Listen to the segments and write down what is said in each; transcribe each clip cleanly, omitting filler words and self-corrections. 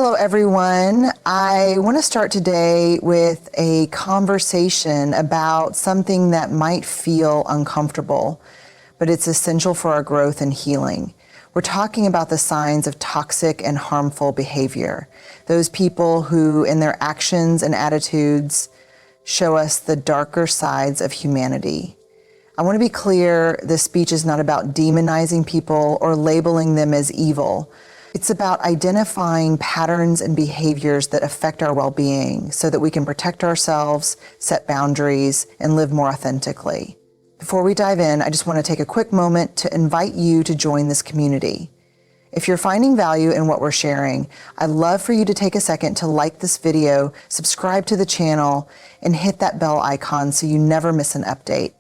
Hello, everyone. I want to start today with a conversation about something that might feel uncomfortable, but it's essential for our growth and healing. We're talking about the signs of toxic and harmful behavior. Those people who, in their actions and attitudes, show us the darker sides of humanity. I want to be clear, this speech is not about demonizing people or labeling them as evil. It's about identifying patterns and behaviors that affect our well-being so that we can protect ourselves, set boundaries, and live more authentically. Before we dive in, I just want to take a quick moment to invite you to join this community. If you're finding value in what we're sharing, I'd love for you to take a second to like this video, subscribe to the channel, and hit that bell icon so you never miss an update.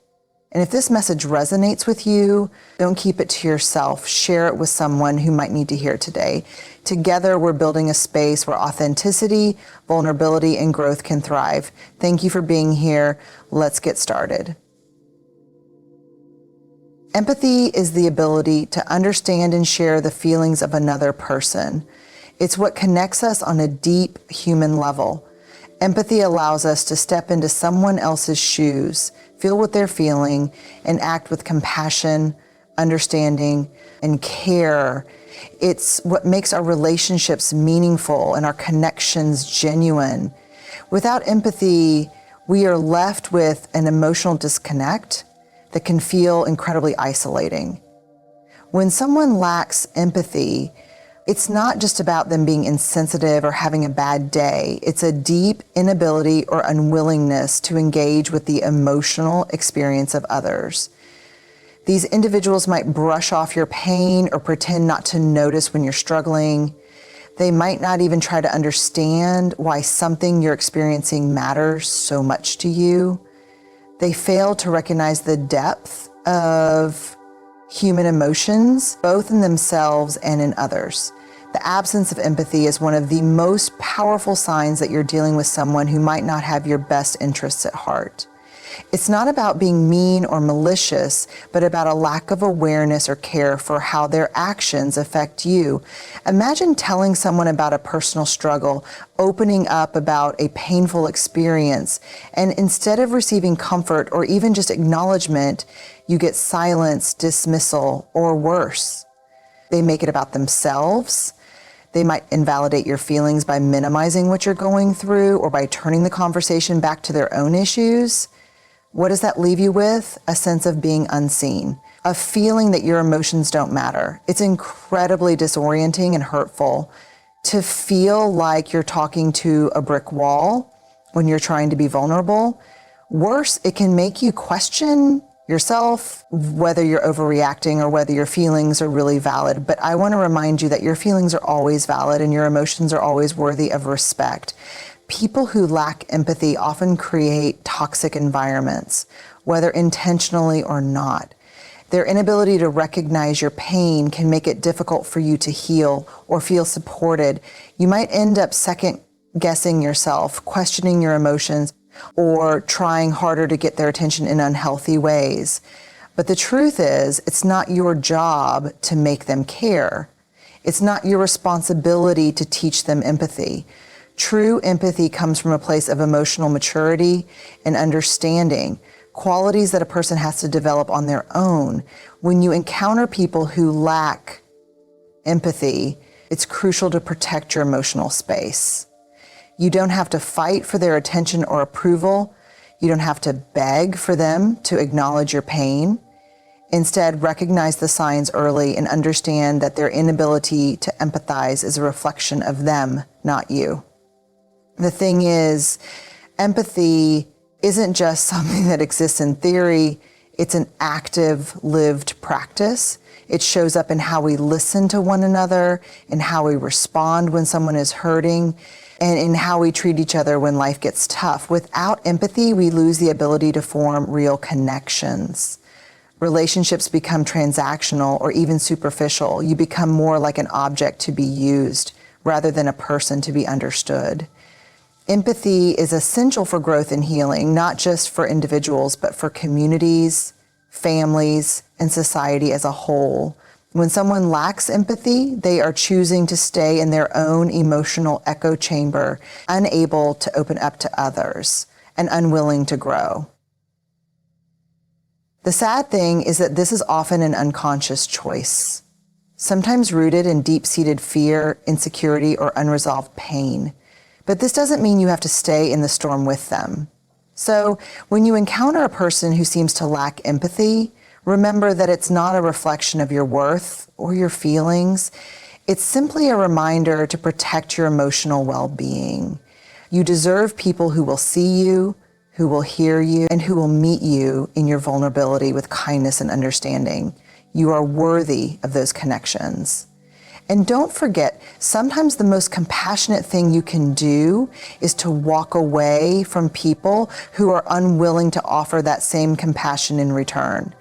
And if this message resonates with you, don't keep it to yourself. Share it with someone who might need to hear it today. Together, we're building a space where authenticity, vulnerability, and growth can thrive. Thank you for being here. Let's get started. Empathy is the ability to understand and share the feelings of another person. It's what connects us on a deep human level. Empathy allows us to step into someone else's shoes, feel what they're feeling, and act with compassion, understanding, and care. It's what makes our relationships meaningful and our connections genuine. Without empathy, we are left with an emotional disconnect that can feel incredibly isolating. When someone lacks empathy, it's not just about them being insensitive or having a bad day. It's a deep inability or unwillingness to engage with the emotional experience of others. These individuals might brush off your pain or pretend not to notice when you're struggling. They might not even try to understand why something you're experiencing matters so much to you. They fail to recognize the depth of human emotions, both in themselves and in others. The absence of empathy is one of the most powerful signs that you're dealing with someone who might not have your best interests at heart. It's not about being mean or malicious, but about a lack of awareness or care for how their actions affect you. Imagine telling someone about a personal struggle, opening up about a painful experience, and instead of receiving comfort or even just acknowledgement, you get silence, dismissal, or worse. They make it about themselves. They might invalidate your feelings by minimizing what you're going through or by turning the conversation back to their own issues. What does that leave you with? A sense of being unseen, a feeling that your emotions don't matter. It's incredibly disorienting and hurtful to feel like you're talking to a brick wall when you're trying to be vulnerable. Worse, it can make you question yourself, whether you're overreacting or whether your feelings are really valid. But I want to remind you that your feelings are always valid and your emotions are always worthy of respect. People who lack empathy often create toxic environments, whether intentionally or not. Their inability to recognize your pain can make it difficult for you to heal or feel supported. You might end up second guessing yourself, questioning your emotions, or trying harder to get their attention in unhealthy ways. But the truth is, it's not your job to make them care. It's not your responsibility to teach them empathy. True empathy comes from a place of emotional maturity and understanding, qualities that a person has to develop on their own. When you encounter people who lack empathy, it's crucial to protect your emotional space. You don't have to fight for their attention or approval. You don't have to beg for them to acknowledge your pain. Instead, recognize the signs early and understand that their inability to empathize is a reflection of them, not you. The thing is, empathy isn't just something that exists in theory. It's an active, lived practice. It shows up in how we listen to one another, in how we respond when someone is hurting, and in how we treat each other when life gets tough. Without empathy, we lose the ability to form real connections. Relationships become transactional or even superficial. You become more like an object to be used rather than a person to be understood. Empathy is essential for growth and healing, not just for individuals, but for communities, families, and society as a whole. When someone lacks empathy, they are choosing to stay in their own emotional echo chamber, unable to open up to others and unwilling to grow. The sad thing is that this is often an unconscious choice, sometimes rooted in deep-seated fear, insecurity, or unresolved pain. But this doesn't mean you have to stay in the storm with them. So when you encounter a person who seems to lack empathy, remember that it's not a reflection of your worth or your feelings. It's simply a reminder to protect your emotional well-being. You deserve people who will see you, who will hear you, and who will meet you in your vulnerability with kindness and understanding. You are worthy of those connections. And don't forget, sometimes the most compassionate thing you can do is to walk away from people who are unwilling to offer that same compassion in return.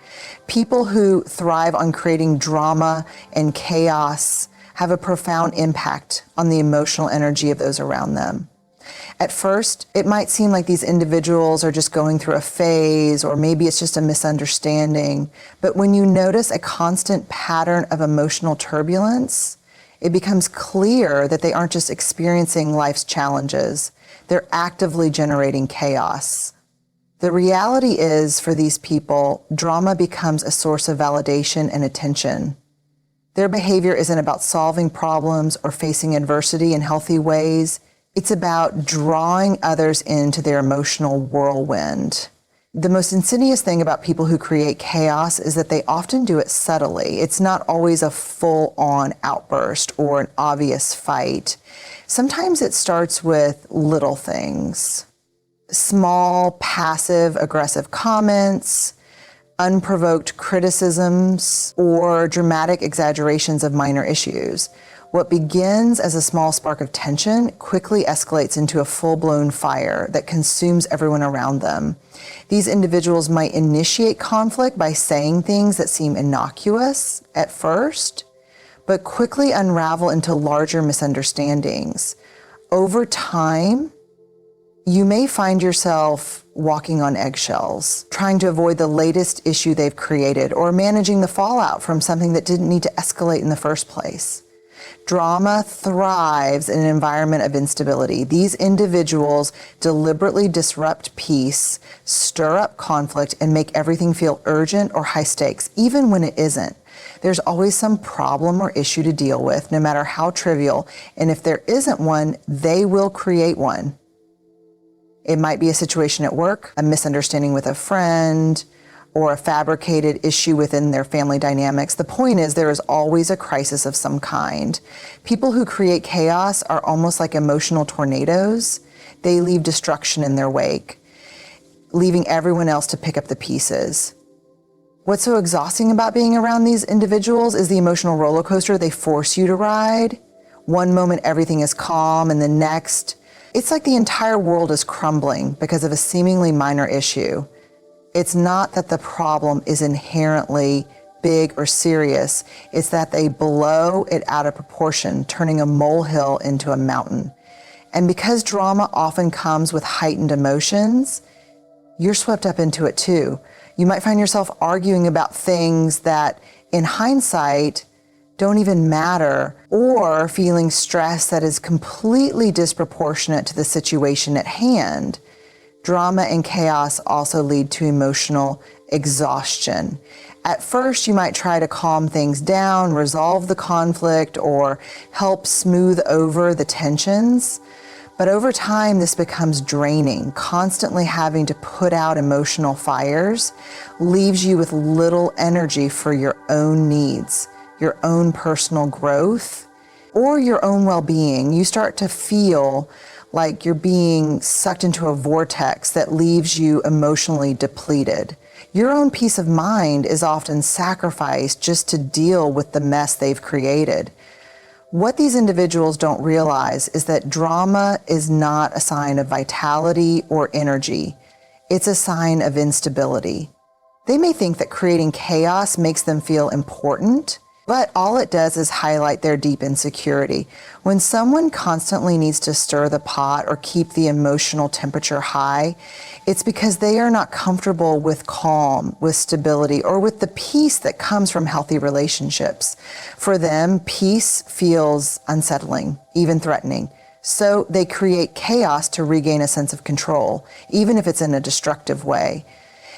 People who thrive on creating drama and chaos have a profound impact on the emotional energy of those around them. At first, it might seem like these individuals are just going through a phase, or maybe it's just a misunderstanding. But when you notice a constant pattern of emotional turbulence, it becomes clear that they aren't just experiencing life's challenges, they're actively generating chaos. The reality is, for these people, drama becomes a source of validation and attention. Their behavior isn't about solving problems or facing adversity in healthy ways. It's about drawing others into their emotional whirlwind. The most insidious thing about people who create chaos is that they often do it subtly. It's not always a full-on outburst or an obvious fight. Sometimes it starts with little things. Small, passive-aggressive comments, unprovoked criticisms, or dramatic exaggerations of minor issues. What begins as a small spark of tension quickly escalates into a full-blown fire that consumes everyone around them. These individuals might initiate conflict by saying things that seem innocuous at first, but quickly unravel into larger misunderstandings. Over time, you may find yourself walking on eggshells, trying to avoid the latest issue they've created, or managing the fallout from something that didn't need to escalate in the first place. Drama thrives in an environment of instability. These individuals deliberately disrupt peace, stir up conflict, and make everything feel urgent or high stakes, even when it isn't. There's always some problem or issue to deal with, no matter how trivial, and if there isn't one, they will create one. It might be a situation at work, a misunderstanding with a friend, or a fabricated issue within their family dynamics. The point is, there is always a crisis of some kind. People who create chaos are almost like emotional tornadoes. They leave destruction in their wake, leaving everyone else to pick up the pieces. What's so exhausting about being around these individuals is the emotional roller coaster they force you to ride. One moment everything is calm, and the next, it's like the entire world is crumbling because of a seemingly minor issue. It's not that the problem is inherently big or serious. It's that they blow it out of proportion, turning a molehill into a mountain. And because drama often comes with heightened emotions, you're swept up into it too. You might find yourself arguing about things that, in hindsight, don't even matter, or feeling stress that is completely disproportionate to the situation at hand. Drama and chaos also lead to emotional exhaustion. At first, you might try to calm things down, resolve the conflict, or help smooth over the tensions. But over time, this becomes draining. Constantly having to put out emotional fires leaves you with little energy for your own needs, your own personal growth, or your own well-being. You start to feel like you're being sucked into a vortex that leaves you emotionally depleted. Your own peace of mind is often sacrificed just to deal with the mess they've created. What these individuals don't realize is that drama is not a sign of vitality or energy. It's a sign of instability. They may think that creating chaos makes them feel important, But all it does is highlight their deep insecurity. When someone constantly needs to stir the pot or keep the emotional temperature high, it's because they are not comfortable with calm, with stability, or with the peace that comes from healthy relationships. For them, peace feels unsettling, even threatening. So they create chaos to regain a sense of control, even if it's in a destructive way.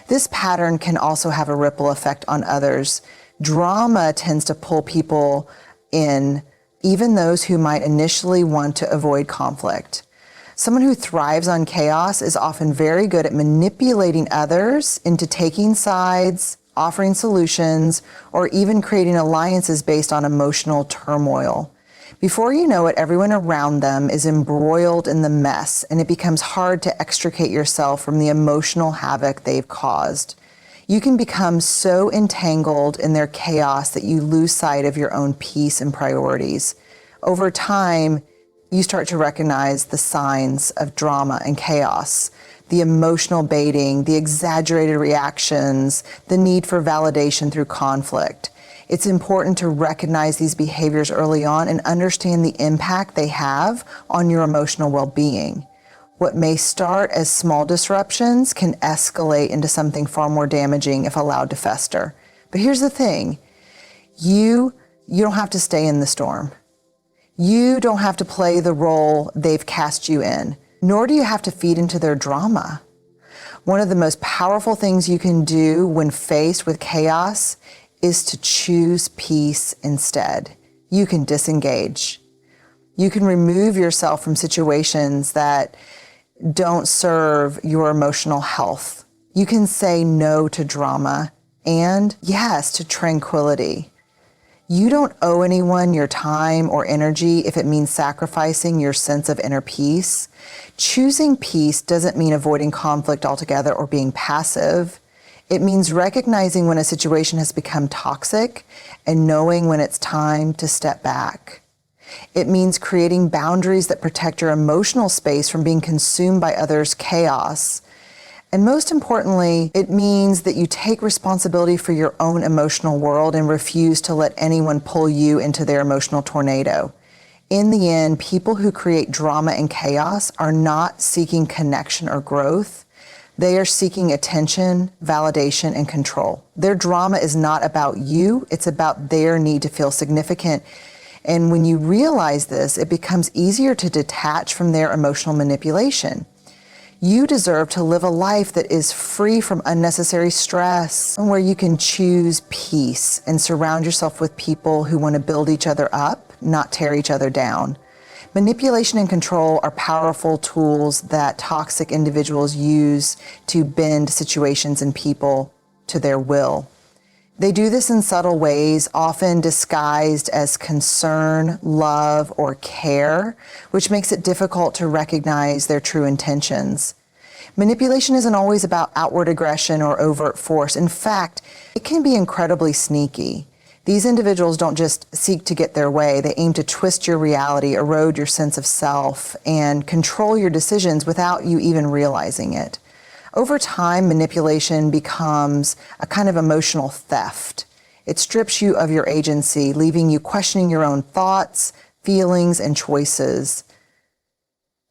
This pattern can also have a ripple effect on others. Drama tends to pull people in, even those who might initially want to avoid conflict. Someone who thrives on chaos is often very good at manipulating others into taking sides, offering solutions, or even creating alliances based on emotional turmoil. Before you know it, everyone around them is embroiled in the mess, and it becomes hard to extricate yourself from the emotional havoc they've caused. You can become so entangled in their chaos that you lose sight of your own peace and priorities. Over time, you start to recognize the signs of drama and chaos, the emotional baiting, the exaggerated reactions, the need for validation through conflict. It's important to recognize these behaviors early on and understand the impact they have on your emotional well-being. What may start as small disruptions can escalate into something far more damaging if allowed to fester. But here's the thing, you don't have to stay in the storm. You don't have to play the role they've cast you in, nor do you have to feed into their drama. One of the most powerful things you can do when faced with chaos is to choose peace instead. You can disengage. You can remove yourself from situations that don't serve your emotional health. You can say no to drama and yes to tranquility. You don't owe anyone your time or energy if it means sacrificing your sense of inner peace. Choosing peace doesn't mean avoiding conflict altogether or being passive. It means recognizing when a situation has become toxic and knowing when it's time to step back. It means creating boundaries that protect your emotional space from being consumed by others' chaos. And most importantly, it means that you take responsibility for your own emotional world and refuse to let anyone pull you into their emotional tornado. In the end, people who create drama and chaos are not seeking connection or growth. They are seeking attention, validation, and control. Their drama is not about you, it's about their need to feel significant. And when you realize this, it becomes easier to detach from their emotional manipulation. You deserve to live a life that is free from unnecessary stress, and where you can choose peace and surround yourself with people who want to build each other up, not tear each other down. Manipulation and control are powerful tools that toxic individuals use to bend situations and people to their will. They do this in subtle ways, often disguised as concern, love, or care, which makes it difficult to recognize their true intentions. Manipulation isn't always about outward aggression or overt force. In fact, it can be incredibly sneaky. These individuals don't just seek to get their way, they aim to twist your reality, erode your sense of self, and control your decisions without you even realizing it. Over time, manipulation becomes a kind of emotional theft. It strips you of your agency, leaving you questioning your own thoughts, feelings, and choices.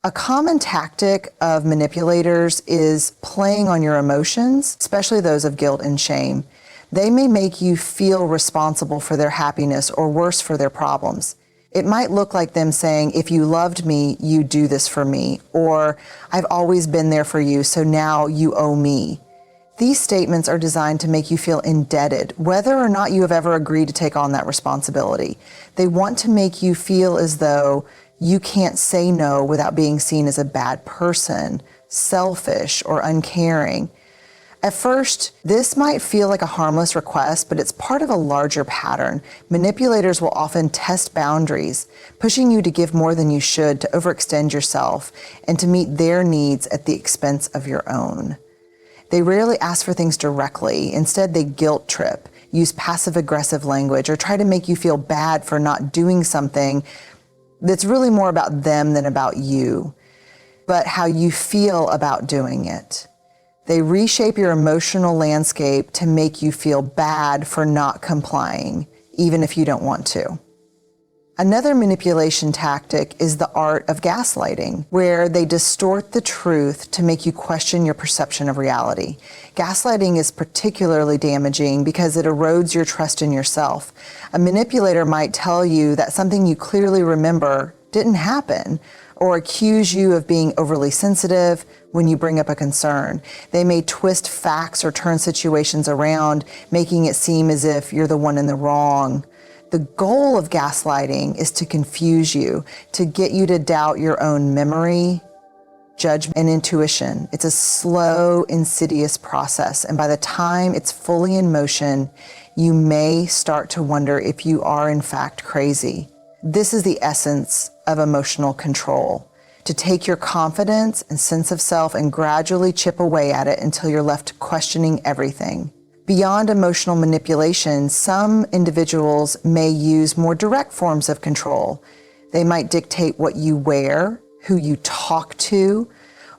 A common tactic of manipulators is playing on your emotions, especially those of guilt and shame. They may make you feel responsible for their happiness or worse, for their problems. It might look like them saying, if you loved me, you do this for me, or I've always been there for you, so now you owe me. These statements are designed to make you feel indebted, whether or not you have ever agreed to take on that responsibility. They want to make you feel as though you can't say no without being seen as a bad person, selfish, or uncaring. At first, this might feel like a harmless request, but it's part of a larger pattern. Manipulators will often test boundaries, pushing you to give more than you should, to overextend yourself, and to meet their needs at the expense of your own. They rarely ask for things directly. Instead, they guilt trip, use passive-aggressive language, or try to make you feel bad for not doing something that's really more about them than about you, but how you feel about doing it. They reshape your emotional landscape to make you feel bad for not complying, even if you don't want to. Another manipulation tactic is the art of gaslighting, where they distort the truth to make you question your perception of reality. Gaslighting is particularly damaging because it erodes your trust in yourself. A manipulator might tell you that something you clearly remember didn't happen, or accuse you of being overly sensitive when you bring up a concern. They may twist facts or turn situations around, making it seem as if you're the one in the wrong. The goal of gaslighting is to confuse you, to get you to doubt your own memory, judgment, and intuition. It's a slow, insidious process, and by the time it's fully in motion, you may start to wonder if you are in fact crazy. This is the essence of emotional control, to take your confidence and sense of self and gradually chip away at it until you're left questioning everything. Beyond emotional manipulation, some individuals may use more direct forms of control. They might dictate what you wear, who you talk to,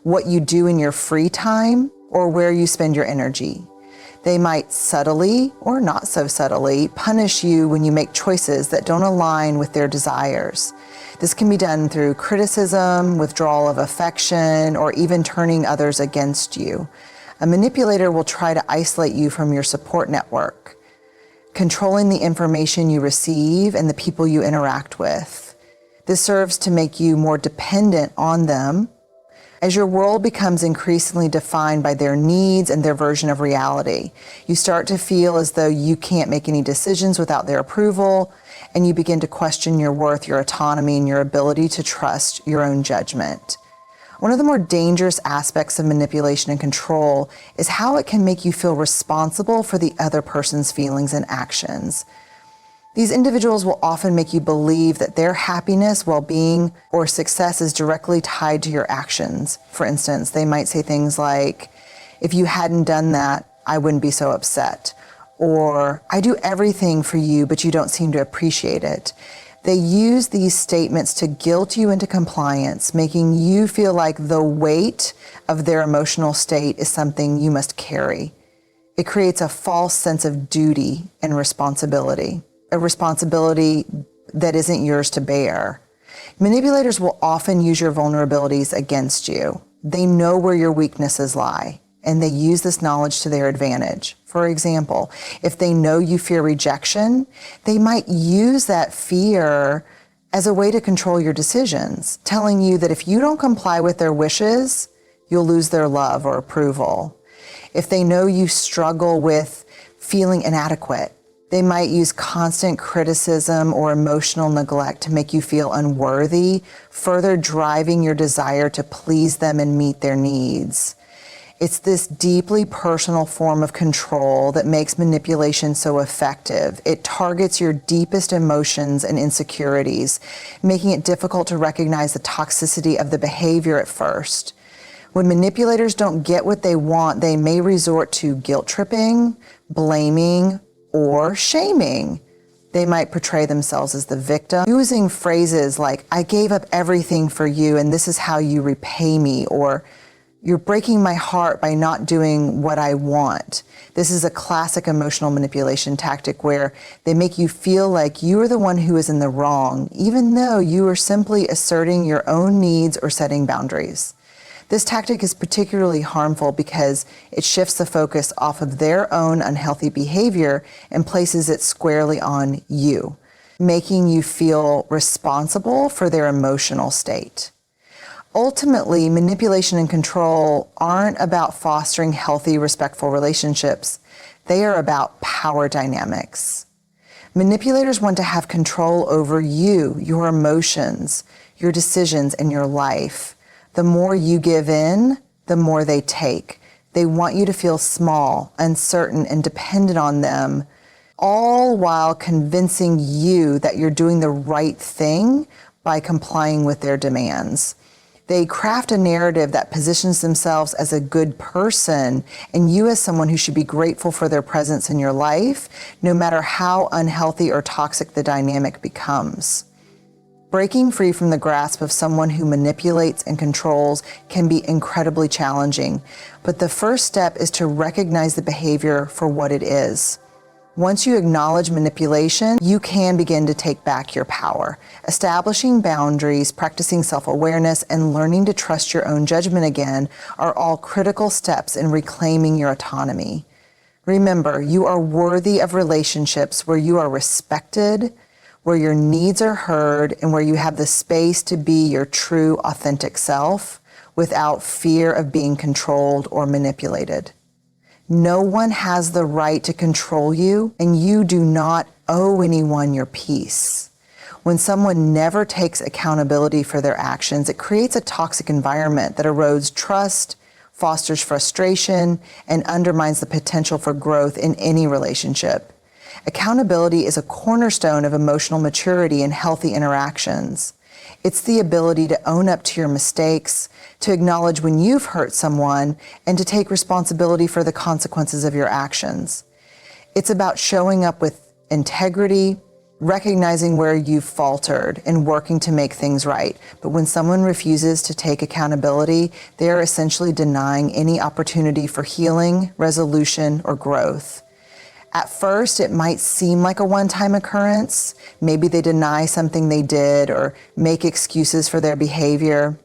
what you do in your free time, or where you spend your energy. They might subtly, or not so subtly, punish you when you make choices that don't align with their desires. This can be done through criticism, withdrawal of affection, or even turning others against you. A manipulator will try to isolate you from your support network, controlling the information you receive and the people you interact with. This serves to make you more dependent on them as your world becomes increasingly defined by their needs and their version of reality. You start to feel as though you can't make any decisions without their approval, and you begin to question your worth, your autonomy, and your ability to trust your own judgment. One of the more dangerous aspects of manipulation and control is how it can make you feel responsible for the other person's feelings and actions. These individuals will often make you believe that their happiness, well-being, or success is directly tied to your actions. For instance, they might say things like, "If you hadn't done that, I wouldn't be so upset." Or, "I do everything for you, but you don't seem to appreciate it." They use these statements to guilt you into compliance, making you feel like the weight of their emotional state is something you must carry. It creates a false sense of duty and responsibility, a responsibility that isn't yours to bear. Manipulators will often use your vulnerabilities against you. They know where your weaknesses lie, and they use this knowledge to their advantage. For example, if they know you fear rejection, they might use that fear as a way to control your decisions, telling you that if you don't comply with their wishes, you'll lose their love or approval. If they know you struggle with feeling inadequate, they might use constant criticism or emotional neglect to make you feel unworthy, further driving your desire to please them and meet their needs. It's this deeply personal form of control that makes manipulation so effective. It targets your deepest emotions and insecurities, making it difficult to recognize the toxicity of the behavior at first. When manipulators don't get what they want, they may resort to guilt tripping, blaming, or shaming. They might portray themselves as the victim, using phrases like, "I gave up everything for you and this is how you repay me," or "You're breaking my heart by not doing what I want." This is a classic emotional manipulation tactic where they make you feel like you are the one who is in the wrong, even though you are simply asserting your own needs or setting boundaries. This tactic is particularly harmful because it shifts the focus off of their own unhealthy behavior and places it squarely on you, making you feel responsible for their emotional state. Ultimately, manipulation and control aren't about fostering healthy, respectful relationships. They are about power dynamics. Manipulators want to have control over you, your emotions, your decisions, and your life. The more you give in, the more they take. They want you to feel small, uncertain, and dependent on them, all while convincing you that you're doing the right thing by complying with their demands. They craft a narrative that positions themselves as a good person and you as someone who should be grateful for their presence in your life, no matter how unhealthy or toxic the dynamic becomes. Breaking free from the grasp of someone who manipulates and controls can be incredibly challenging, but the first step is to recognize the behavior for what it is. Once you acknowledge manipulation, you can begin to take back your power. Establishing boundaries, practicing self-awareness, and learning to trust your own judgment again are all critical steps in reclaiming your autonomy. Remember, you are worthy of relationships where you are respected, where your needs are heard, and where you have the space to be your true, authentic self without fear of being controlled or manipulated. No one has the right to control you, and you do not owe anyone your peace. When someone never takes accountability for their actions, it creates a toxic environment that erodes trust, fosters frustration, and undermines the potential for growth in any relationship. Accountability is a cornerstone of emotional maturity and healthy interactions. It's the ability to own up to your mistakes, to acknowledge when you've hurt someone, and to take responsibility for the consequences of your actions. It's about showing up with integrity, recognizing where you've faltered, and working to make things right. But when someone refuses to take accountability, they are essentially denying any opportunity for healing, resolution, or growth. At first, it might seem like a one-time occurrence. Maybe they deny something they did or make excuses for their behavior.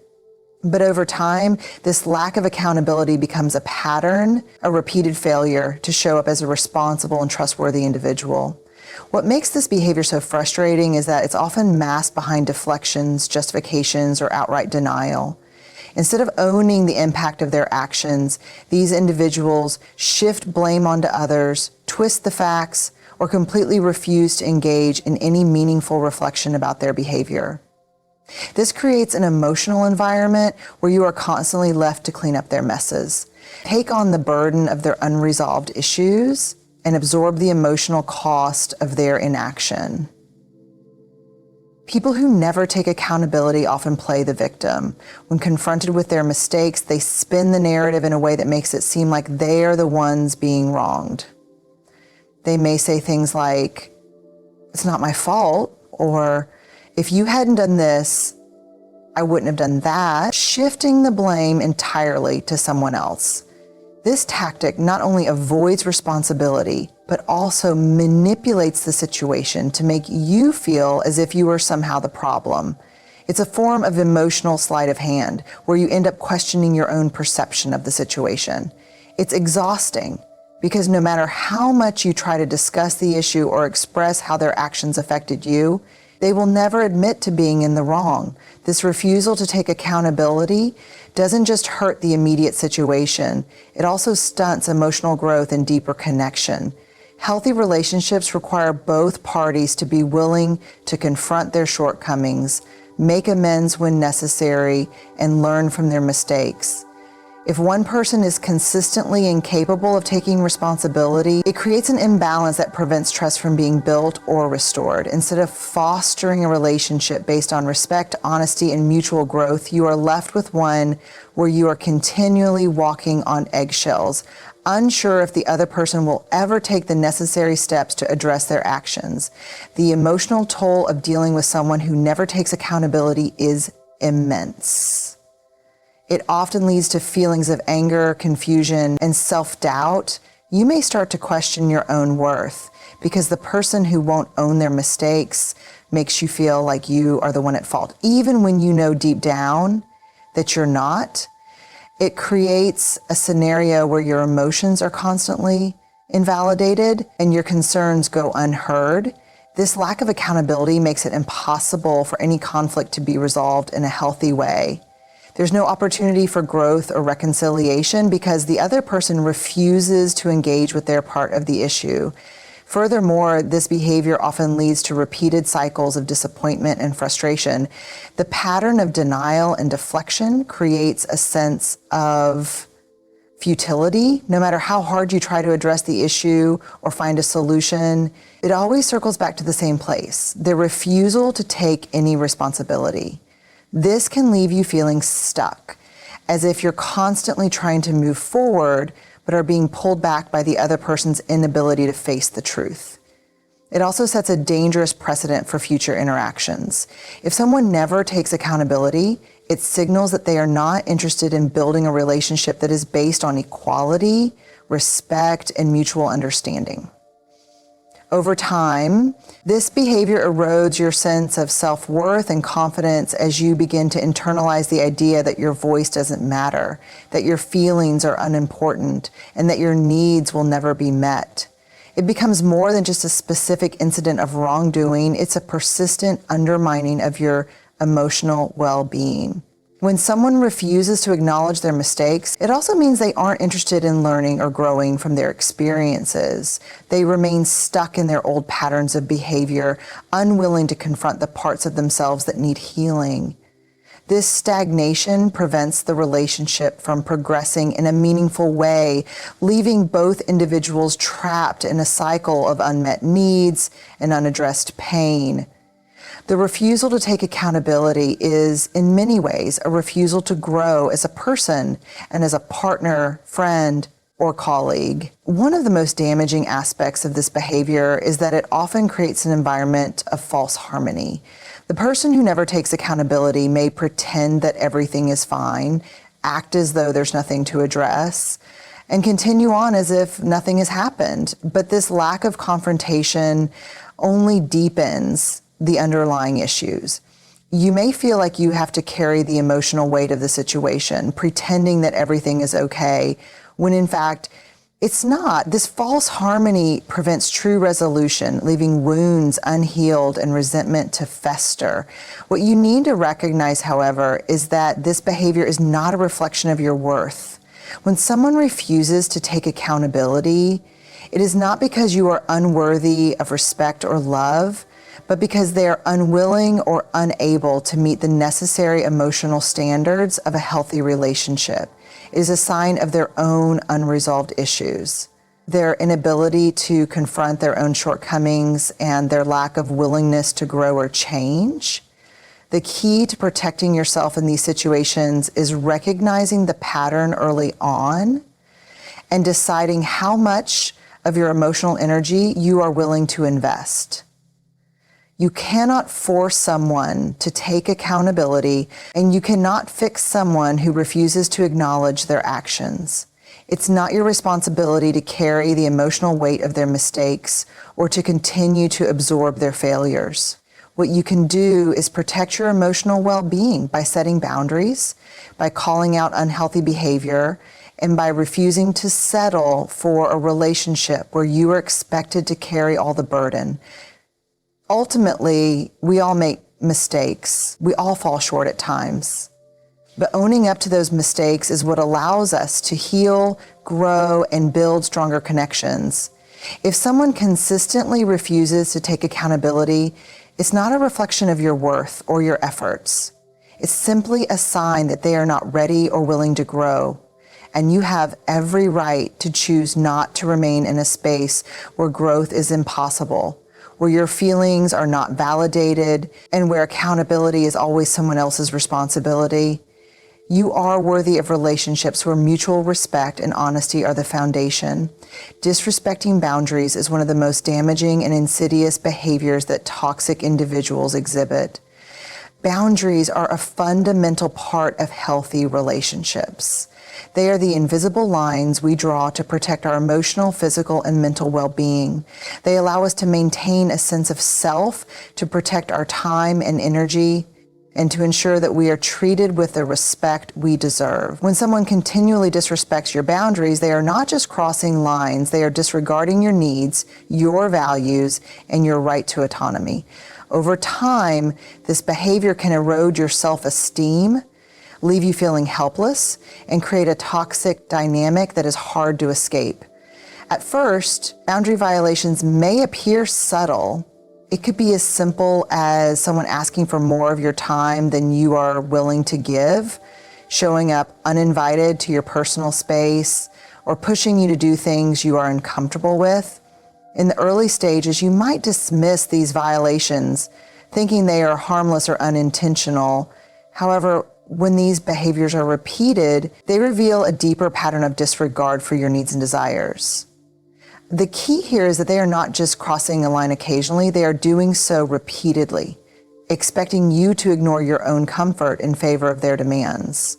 But over time, this lack of accountability becomes a pattern, a repeated failure to show up as a responsible and trustworthy individual. What makes this behavior so frustrating is that it's often masked behind deflections, justifications, or outright denial. Instead of owning the impact of their actions, these individuals shift blame onto others, twist the facts, or completely refuse to engage in any meaningful reflection about their behavior. This creates an emotional environment where you are constantly left to clean up their messes, take on the burden of their unresolved issues, and absorb the emotional cost of their inaction. People who never take accountability often play the victim. When confronted with their mistakes, they spin the narrative in a way that makes it seem like they are the ones being wronged. They may say things like, "It's not my fault," or "If you hadn't done this, I wouldn't have done that," shifting the blame entirely to someone else. This tactic not only avoids responsibility, but also manipulates the situation to make you feel as if you are somehow the problem. It's a form of emotional sleight of hand, where you end up questioning your own perception of the situation. It's exhausting, because no matter how much you try to discuss the issue or express how their actions affected you, they will never admit to being in the wrong. This refusal to take accountability doesn't just hurt the immediate situation, it also stunts emotional growth and deeper connection. Healthy relationships require both parties to be willing to confront their shortcomings, make amends when necessary, and learn from their mistakes. If one person is consistently incapable of taking responsibility, it creates an imbalance that prevents trust from being built or restored. Instead of fostering a relationship based on respect, honesty, and mutual growth, you are left with one where you are continually walking on eggshells, unsure if the other person will ever take the necessary steps to address their actions. The emotional toll of dealing with someone who never takes accountability is immense. It often leads to feelings of anger, confusion, and self-doubt. You may start to question your own worth because the person who won't own their mistakes makes you feel like you are the one at fault, even when you know deep down that you're not. It creates a scenario where your emotions are constantly invalidated and your concerns go unheard. This lack of accountability makes it impossible for any conflict to be resolved in a healthy way. There's no opportunity for growth or reconciliation because the other person refuses to engage with their part of the issue. Furthermore, this behavior often leads to repeated cycles of disappointment and frustration. The pattern of denial and deflection creates a sense of futility. No matter how hard you try to address the issue or find a solution, it always circles back to the same place: the refusal to take any responsibility. This can leave you feeling stuck, as if you're constantly trying to move forward, but are being pulled back by the other person's inability to face the truth. It also sets a dangerous precedent for future interactions. If someone never takes accountability, it signals that they are not interested in building a relationship that is based on equality, respect, and mutual understanding. Over time, this behavior erodes your sense of self-worth and confidence as you begin to internalize the idea that your voice doesn't matter, that your feelings are unimportant, and that your needs will never be met. It becomes more than just a specific incident of wrongdoing. It's a persistent undermining of your emotional well-being. When someone refuses to acknowledge their mistakes, it also means they aren't interested in learning or growing from their experiences. They remain stuck in their old patterns of behavior, unwilling to confront the parts of themselves that need healing. This stagnation prevents the relationship from progressing in a meaningful way, leaving both individuals trapped in a cycle of unmet needs and unaddressed pain. The refusal to take accountability is, in many ways, a refusal to grow as a person and as a partner, friend, or colleague. One of the most damaging aspects of this behavior is that it often creates an environment of false harmony. The person who never takes accountability may pretend that everything is fine, act as though there's nothing to address, and continue on as if nothing has happened. But this lack of confrontation only deepens the underlying issues. You may feel like you have to carry the emotional weight of the situation, pretending that everything is okay, when in fact, it's not. This false harmony prevents true resolution, leaving wounds unhealed and resentment to fester. What you need to recognize, however, is that this behavior is not a reflection of your worth. When someone refuses to take accountability, it is not because you are unworthy of respect or love, but because they are unwilling or unable to meet the necessary emotional standards of a healthy relationship. It is a sign of their own unresolved issues, their inability to confront their own shortcomings and their lack of willingness to grow or change. The key to protecting yourself in these situations is recognizing the pattern early on and deciding how much of your emotional energy you are willing to invest. You cannot force someone to take accountability, and you cannot fix someone who refuses to acknowledge their actions. It's not your responsibility to carry the emotional weight of their mistakes or to continue to absorb their failures. What you can do is protect your emotional well-being by setting boundaries, by calling out unhealthy behavior, and by refusing to settle for a relationship where you are expected to carry all the burden. Ultimately, we all make mistakes. We all fall short at times. But owning up to those mistakes is what allows us to heal, grow, and build stronger connections. If someone consistently refuses to take accountability, it's not a reflection of your worth or your efforts. It's simply a sign that they are not ready or willing to grow. And you have every right to choose not to remain in a space where growth is impossible, where your feelings are not validated, and where accountability is always someone else's responsibility. You are worthy of relationships where mutual respect and honesty are the foundation. Disrespecting boundaries is one of the most damaging and insidious behaviors that toxic individuals exhibit. Boundaries are a fundamental part of healthy relationships. They are the invisible lines we draw to protect our emotional, physical, and mental well-being. They allow us to maintain a sense of self, to protect our time and energy, and to ensure that we are treated with the respect we deserve. When someone continually disrespects your boundaries, they are not just crossing lines, they are disregarding your needs, your values, and your right to autonomy. Over time, this behavior can erode your self-esteem, leave you feeling helpless, and create a toxic dynamic that is hard to escape. At first, boundary violations may appear subtle. It could be as simple as someone asking for more of your time than you are willing to give, showing up uninvited to your personal space, or pushing you to do things you are uncomfortable with. In the early stages, you might dismiss these violations, thinking they are harmless or unintentional. However, when these behaviors are repeated, they reveal a deeper pattern of disregard for your needs and desires. The key here is that they are not just crossing a line occasionally, they are doing so repeatedly, expecting you to ignore your own comfort in favor of their demands.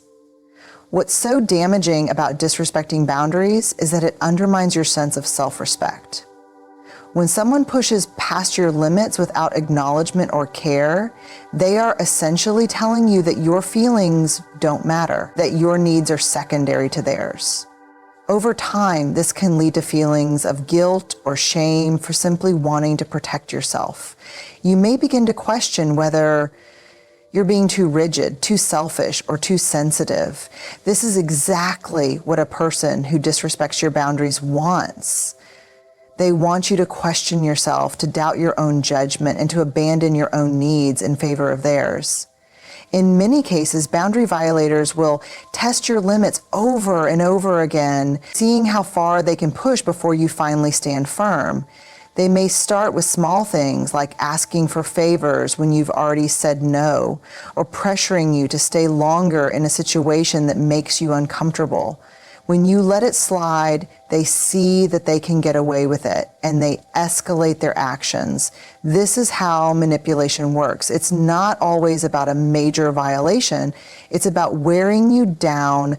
What's so damaging about disrespecting boundaries is that it undermines your sense of self-respect. When someone pushes past your limits without acknowledgement or care, they are essentially telling you that your feelings don't matter, that your needs are secondary to theirs. Over time, this can lead to feelings of guilt or shame for simply wanting to protect yourself. You may begin to question whether you're being too rigid, too selfish, or too sensitive. This is exactly what a person who disrespects your boundaries wants. They want you to question yourself, to doubt your own judgment, and to abandon your own needs in favor of theirs. In many cases, boundary violators will test your limits over and over again, seeing how far they can push before you finally stand firm. They may start with small things like asking for favors when you've already said no, or pressuring you to stay longer in a situation that makes you uncomfortable. When you let it slide, they see that they can get away with it, and they escalate their actions. This is how manipulation works. It's not always about a major violation. It's about wearing you down,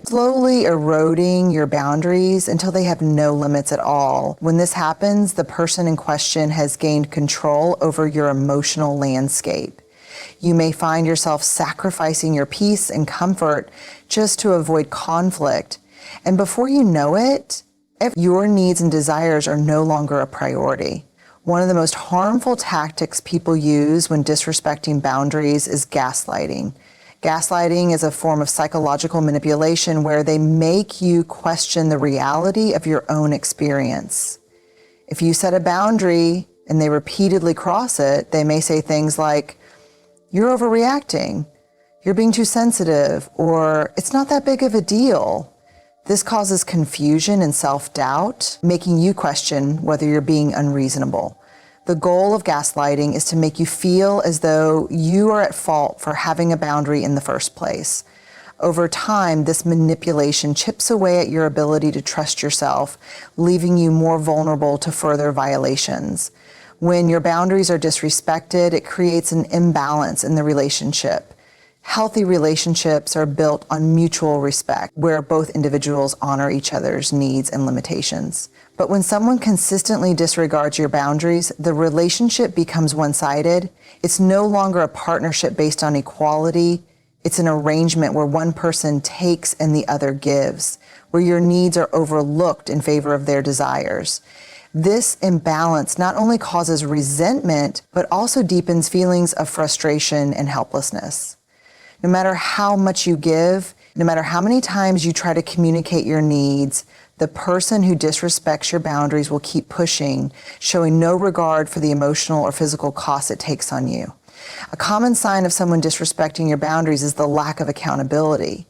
slowly eroding your boundaries until they have no limits at all. When this happens, the person in question has gained control over your emotional landscape. You may find yourself sacrificing your peace and comfort just to avoid conflict. And before you know it, your needs and desires are no longer a priority. One of the most harmful tactics people use when disrespecting boundaries is gaslighting. Gaslighting is a form of psychological manipulation where they make you question the reality of your own experience. If you set a boundary and they repeatedly cross it, they may say things like, "You're overreacting," "You're being too sensitive," or "It's not that big of a deal." This causes confusion and self-doubt, making you question whether you're being unreasonable. The goal of gaslighting is to make you feel as though you are at fault for having a boundary in the first place. Over time, this manipulation chips away at your ability to trust yourself, leaving you more vulnerable to further violations. When your boundaries are disrespected, it creates an imbalance in the relationship. Healthy relationships are built on mutual respect, where both individuals honor each other's needs and limitations. But when someone consistently disregards your boundaries, the relationship becomes one-sided. It's no longer a partnership based on equality. It's an arrangement where one person takes and the other gives, where your needs are overlooked in favor of their desires. This imbalance not only causes resentment, but also deepens feelings of frustration and helplessness. No matter how much you give, no matter how many times you try to communicate your needs, the person who disrespects your boundaries will keep pushing, showing no regard for the emotional or physical cost it takes on you. A common sign of someone disrespecting your boundaries is the lack of accountability.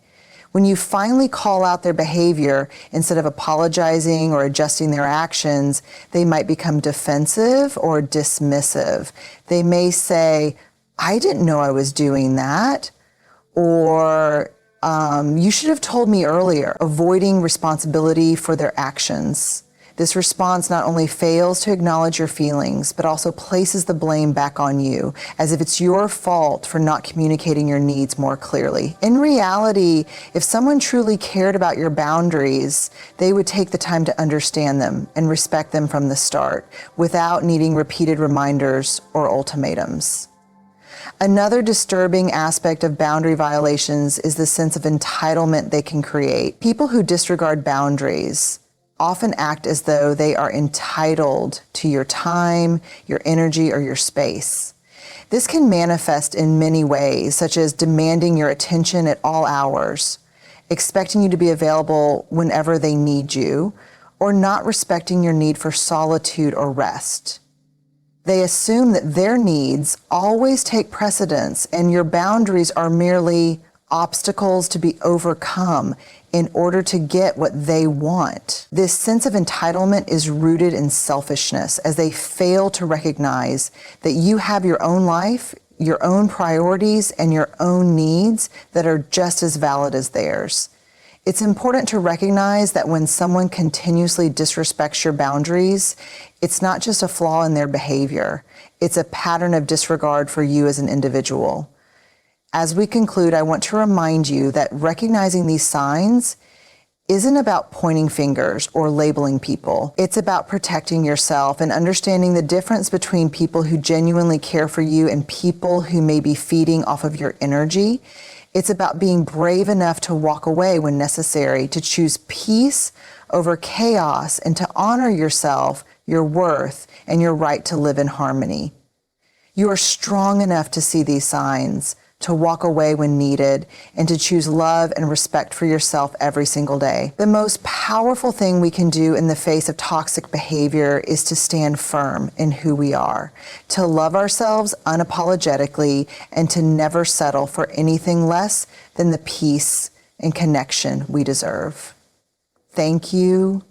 When you finally call out their behavior, instead of apologizing or adjusting their actions, they might become defensive or dismissive. They may say, "I didn't know I was doing that," or "You should have told me earlier," avoiding responsibility for their actions. This response not only fails to acknowledge your feelings, but also places the blame back on you, as if it's your fault for not communicating your needs more clearly. In reality, if someone truly cared about your boundaries, they would take the time to understand them and respect them from the start, without needing repeated reminders or ultimatums. Another disturbing aspect of boundary violations is the sense of entitlement they can create. People who disregard boundaries often act as though they are entitled to your time, your energy, or your space. This can manifest in many ways, such as demanding your attention at all hours, expecting you to be available whenever they need you, or not respecting your need for solitude or rest. They assume that their needs always take precedence and your boundaries are merely obstacles to be overcome in order to get what they want. This sense of entitlement is rooted in selfishness, as they fail to recognize that you have your own life, your own priorities, and your own needs that are just as valid as theirs. It's important to recognize that when someone continuously disrespects your boundaries, it's not just a flaw in their behavior. It's a pattern of disregard for you as an individual. As we conclude, I want to remind you that recognizing these signs isn't about pointing fingers or labeling people. It's about protecting yourself and understanding the difference between people who genuinely care for you and people who may be feeding off of your energy. It's about being brave enough to walk away when necessary, to choose peace over chaos, and to honor yourself, your worth, and your right to live in harmony. You are strong enough to see these signs, to walk away when needed, and to choose love and respect for yourself every single day. The most powerful thing we can do in the face of toxic behavior is to stand firm in who we are, to love ourselves unapologetically, and to never settle for anything less than the peace and connection we deserve. Thank you,